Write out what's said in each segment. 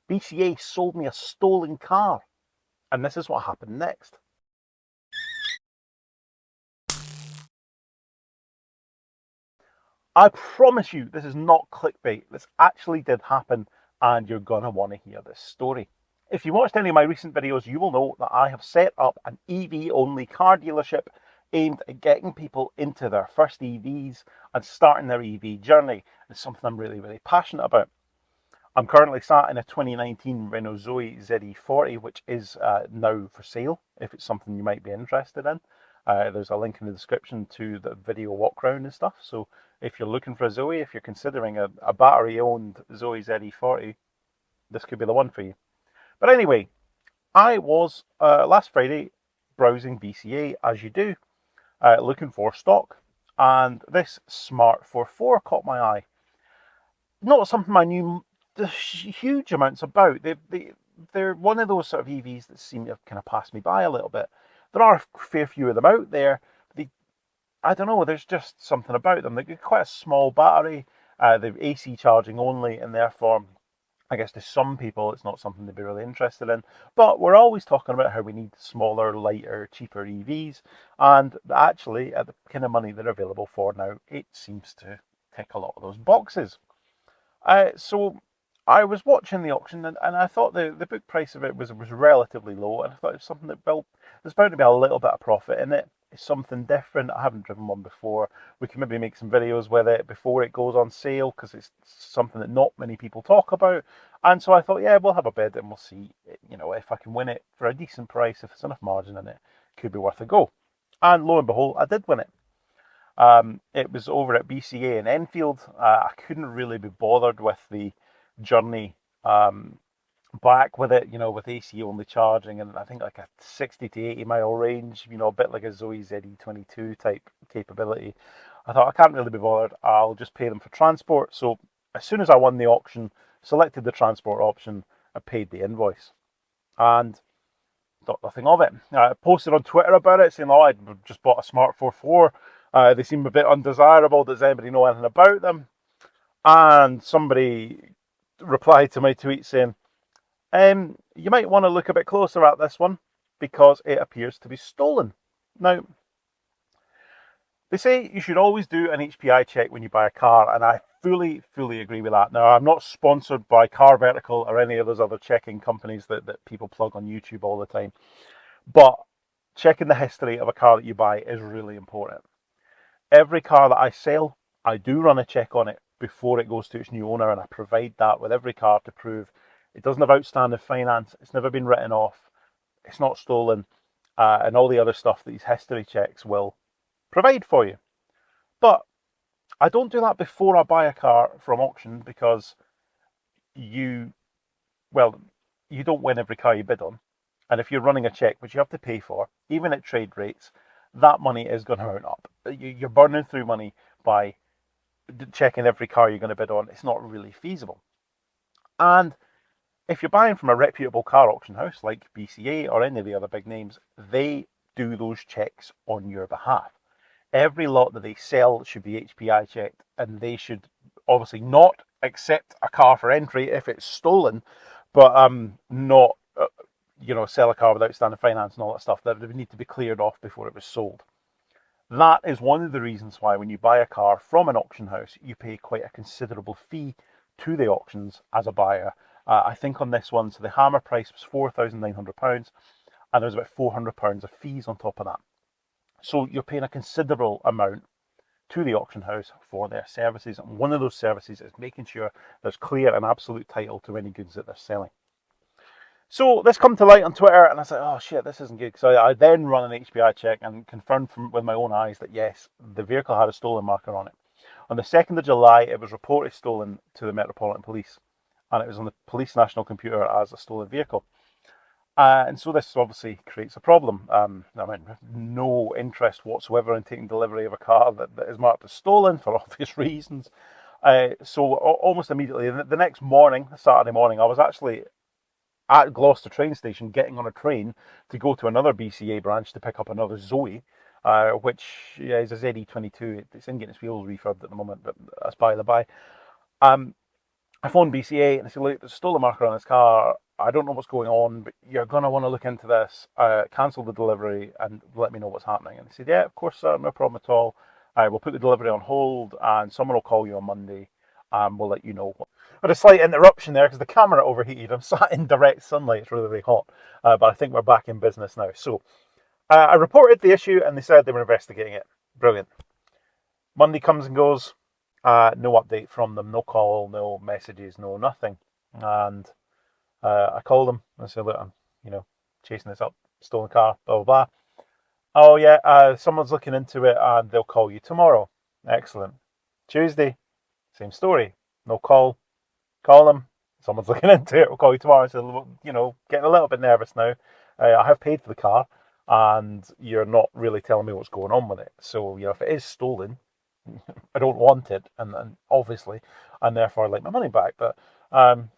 BCA sold me a stolen car. And this is what happened next. I promise you, this is not clickbait. This actually did happen, and you're going to want to hear this story. If you watched any of my recent videos, you will know that I have set up an EV-only car dealership aimed at getting people into their first EVs and starting their EV journey. It's something I'm really, really passionate about. I'm currently sat in a 2019 Renault Zoe ZE40, which is now for sale, if it's something you might be interested in. There's a link in the description to the video walk around and stuff. So if you're looking for a Zoe, if you're considering a battery-owned Zoe ZE40, this could be the one for you. But anyway, I was last Friday browsing BCA, as you do, looking for stock, and this Smart ForFour caught my eye. Not something I knew huge amounts about. They're one of those sort of EVs that seem to have kind of passed me by a little bit. There are a fair few of them out there. I don't know, there's just something about them. They've got quite a small battery. They're AC charging only, and therefore I guess to some people it's not something they'd be really interested in. But we're always talking about how we need smaller, lighter, cheaper EVs. And actually, at the kind of money they're available for now, it seems to tick a lot of those boxes. So I was watching the auction, and I thought the book price of it was relatively low. And I thought it was something that, well, there's bound to be a little bit of profit in it. It's something different. I haven't driven one before. We can maybe make some videos with it before it goes on sale, because it's something that not many people talk about. And so I thought, yeah, we'll have a bid and we'll see, if I can win it for a decent price, if there's enough margin in it, it could be worth a go. And lo and behold, I did win it. It was over at BCA in Enfield. I couldn't really be bothered with the journey back with it, with AC only charging, and I think like a 60 to 80 mile range, a bit like a Zoe ZE22 type capability. I thought, I can't really be bothered, I'll just pay them for transport. So as soon as I won the auction, selected the transport option, I paid the invoice and thought nothing of it. I posted on Twitter about it, saying, I just bought a Smart ForFour. They seem a bit undesirable. Does anybody know anything about them? And somebody replied to my tweet saying, you might want to look a bit closer at this one because it appears to be stolen. Now, they say you should always do an HPI check when you buy a car, and I fully agree with that. Now, I'm not sponsored by Car Vertical or any of those other checking companies that people plug on YouTube all the time, but checking the history of a car that you buy is really important. Every car that I sell, I do run a check on it before it goes to its new owner, and I provide that with every car to prove it doesn't have outstanding finance, it's never been written off, it's not stolen, and all the other stuff that these history checks will provide for you. But I don't do that before I buy a car from auction, because you don't win every car you bid on. And if you're running a check, which you have to pay for, even at trade rates, that money is going to mount up. You're burning through money by checking every car you're going to bid on. It's not really feasible. And if you're buying from a reputable car auction house like BCA or any of the other big names, they do those checks on your behalf. Every lot that they sell should be HPI checked, and they should obviously not accept a car for entry if it's stolen, but not sell a car without outstanding finance and all that stuff. That would need to be cleared off before it was sold. That is one of the reasons why when you buy a car from an auction house, you pay quite a considerable fee to the auctions as a buyer. I think on this one, so the hammer price was £4,900, and there's about £400 of fees on top of that. So you're paying a considerable amount to the auction house for their services. And one of those services is making sure there's clear and absolute title to any goods that they're selling. So this come to light on Twitter, and I said, oh shit, this isn't good. So I then run an HPI check and confirmed with my own eyes that yes, the vehicle had a stolen marker on it. On the 2nd of July, it was reported stolen to the Metropolitan Police, and it was on the police national computer as a stolen vehicle. And so this obviously creates a problem. I mean, no interest whatsoever in taking delivery of a car that is marked as stolen for obvious reasons. So almost immediately, the next morning, Saturday morning, I was actually at Gloucester train station getting on a train to go to another BCA branch to pick up another Zoe, which is a ZE22. It's in getting its wheels refurbed at the moment, but that's by the by. I phoned BCA and I said, look, there's a stolen marker on this car. I don't know what's going on, but you're going to want to look into this. Cancel the delivery and let me know what's happening. And they said, yeah, of course, sir, no problem at all. We'll put the delivery on hold and someone will call you on Monday and we'll let you know. But a slight interruption there because the camera overheated. I'm sat in direct sunlight. It's really, really hot. But I think we're back in business now. So I reported the issue and they said they were investigating it. Brilliant. Monday comes and goes. No update from them, no call, no messages, no nothing. And I called them and said, look, I'm, chasing this up, stolen car, blah, blah, blah. Oh, yeah, someone's looking into it and they'll call you tomorrow. Excellent. Tuesday, same story. No call. Call them. Someone's looking into it. We'll call you tomorrow. So, getting a little bit nervous now. I have paid for the car and you're not really telling me what's going on with it. So, if it is stolen, I don't want it, and obviously, and therefore I'd like my money back. But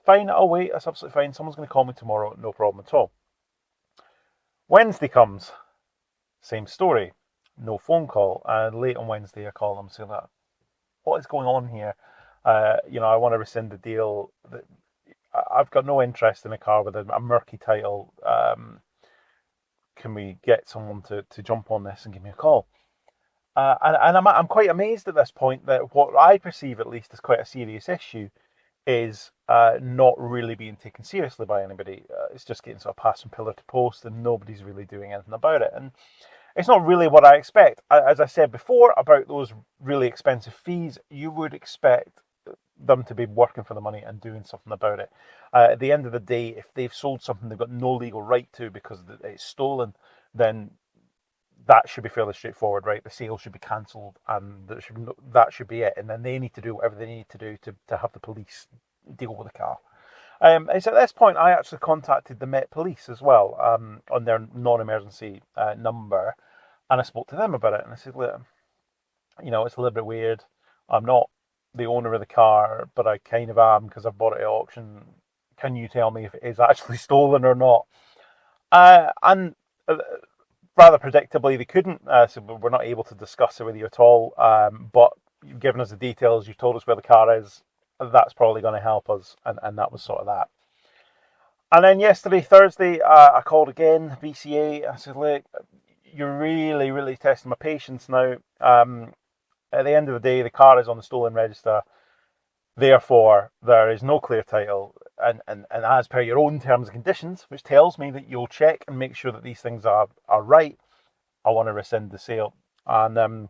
fine, I'll wait. That's absolutely fine. Someone's going to call me tomorrow. No problem at all. Wednesday comes. Same story. No phone call. And late on Wednesday, I call them and say that, what is going on here? I want to rescind the deal. I've got no interest in a car with a murky title. Can we get someone to jump on this and give me a call? And I'm quite amazed at this point that what I perceive, at least, as quite a serious issue is not really being taken seriously by anybody. It's just getting sort of passed from pillar to post and nobody's really doing anything about it. And it's not really what I expect. As I said before about those really expensive fees, you would expect them to be working for the money and doing something about it. At the end of the day, if they've sold something they've got no legal right to because it's stolen, then that should be fairly straightforward, right? The sale should be cancelled and that should be it. And then they need to do whatever they need to do to have the police deal with the car. It's at this point I actually contacted the Met Police as well on their non-emergency number, and I spoke to them about it. And I said, look, it's a little bit weird. I'm not the owner of the car, but I kind of am because I've bought it at auction. Can you tell me if it is actually stolen or not? And rather predictably, they couldn't, so we're not able to discuss it with you at all. But you've given us the details, you've told us where the car is. That's probably going to help us, and that was sort of that. And then yesterday, Thursday, I called again, BCA. I said, look, you're really, really testing my patience now. At the end of the day, the car is on the stolen register. Therefore, there is no clear title. And as per your own terms and conditions, which tells me that you'll check and make sure that these things are right, I want to rescind the sale. And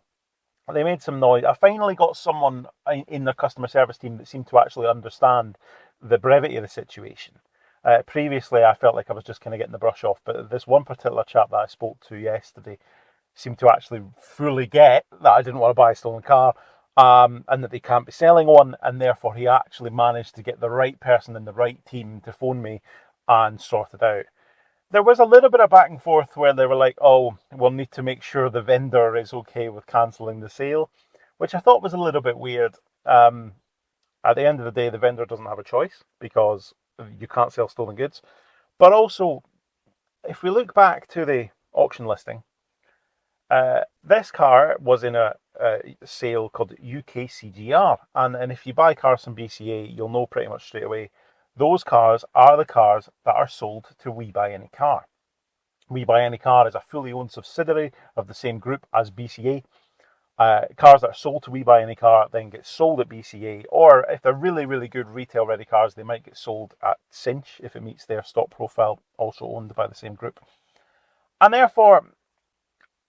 they made some noise. I finally got someone in their customer service team that seemed to actually understand the brevity of the situation. Previously, I felt like I was just kind of getting the brush off, but this one particular chap that I spoke to yesterday seemed to actually fully get that I didn't want to buy a stolen car, and that they can't be selling one, and therefore he actually managed to get the right person in the right team to phone me and sort it out. There was a little bit of back and forth where they were like, oh, we'll need to make sure the vendor is okay with cancelling the sale, which I thought was a little bit weird. At the end of the day, the vendor doesn't have a choice because you can't sell stolen goods. But also, if we look back to the auction listing, this car was in a sale called UKCGR. And if you buy cars from BCA, you'll know pretty much straight away those cars are the cars that are sold to We Buy Any Car. We Buy Any Car is a fully owned subsidiary of the same group as BCA. Cars that are sold to We Buy Any Car then get sold at BCA, or if they're really, really good retail ready cars, they might get sold at Cinch if it meets their stock profile, also owned by the same group. And therefore,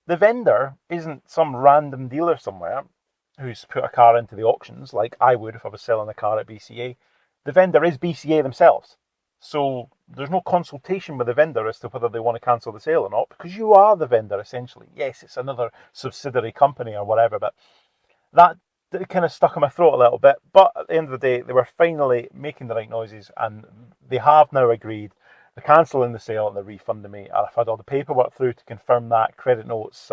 the vendor isn't some random dealer somewhere who's put a car into the auctions like I would if I was selling a car at BCA. The vendor is BCA themselves. So there's no consultation with the vendor as to whether they want to cancel the sale or not, because you are the vendor, essentially. Yes, it's another subsidiary company or whatever, but that kind of stuck in my throat a little bit. But at the end of the day, they were finally making the right noises, and they have now agreed they're cancelling the sale and they're refunding me. And I've had all the paperwork through to confirm that, credit notes,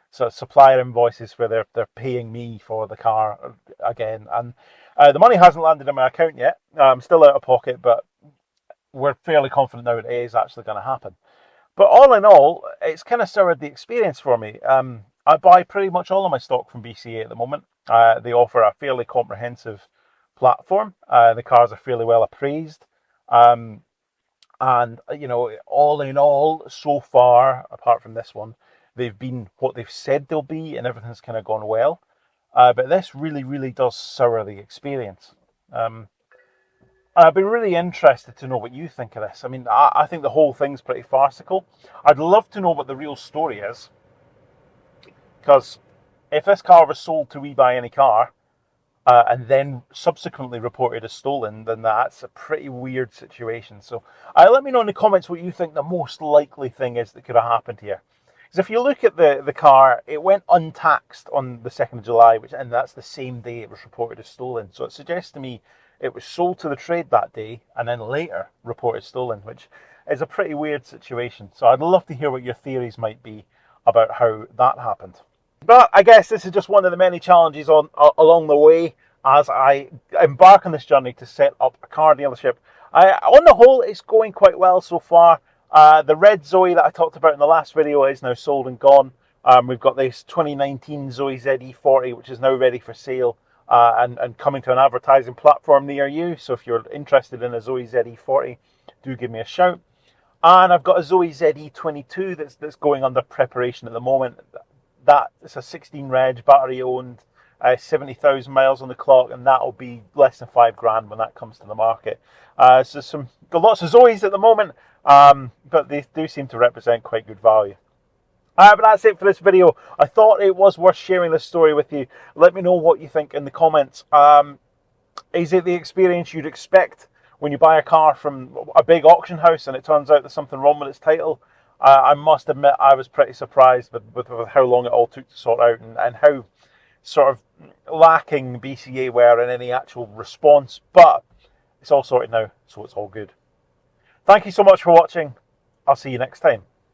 sort of supplier invoices where they're paying me for the car again. And the money hasn't landed in my account yet. I'm still out of pocket, but we're fairly confident now it is actually going to happen. But all in all, it's kind of soured the experience for me. I buy pretty much all of my stock from BCA at the moment. They offer a fairly comprehensive platform. The cars are fairly well appraised. And, you know, all in all, so far, apart from this one, they've been what they've said they'll be, and everything's kind of gone well. But this really, really does sour the experience. I'd be really interested to know what you think of this. I mean, I think the whole thing's pretty farcical. I'd love to know what the real story is, because if this car was sold to We Buy Any Car, and then subsequently reported as stolen, then that's a pretty weird situation. So let me know in the comments what you think the most likely thing is that could have happened here. Because if you look at the car, it went untaxed on the 2nd of July, and that's the same day it was reported as stolen. So it suggests to me it was sold to the trade that day and then later reported stolen, which is a pretty weird situation. So I'd love to hear what your theories might be about how that happened. But I guess this is just one of the many challenges along the way as I embark on this journey to set up a car dealership. On the whole, it's going quite well so far. The red Zoe that I talked about in the last video is now sold and gone. We've got this 2019 Zoe ZE40, which is now ready for sale and coming to an advertising platform near you. So if you're interested in a Zoe ZE40, do give me a shout. And I've got a Zoe ZE22 that's going under preparation at the moment. That is a 16 reg, battery owned, 70,000 miles on the clock, and that'll be less than $5,000 when that comes to the market. So got lots of Zoes at the moment, but they do seem to represent quite good value. But that's it for this video. I thought it was worth sharing this story with you. Let me know what you think in the comments. Is it the experience you'd expect when you buy a car from a big auction house and it turns out there's something wrong with its title? I must admit I was pretty surprised with how long it all took to sort out and how sort of lacking BCA were in any actual response. But it's all sorted now, so it's all good. Thank you so much for watching. I'll see you next time.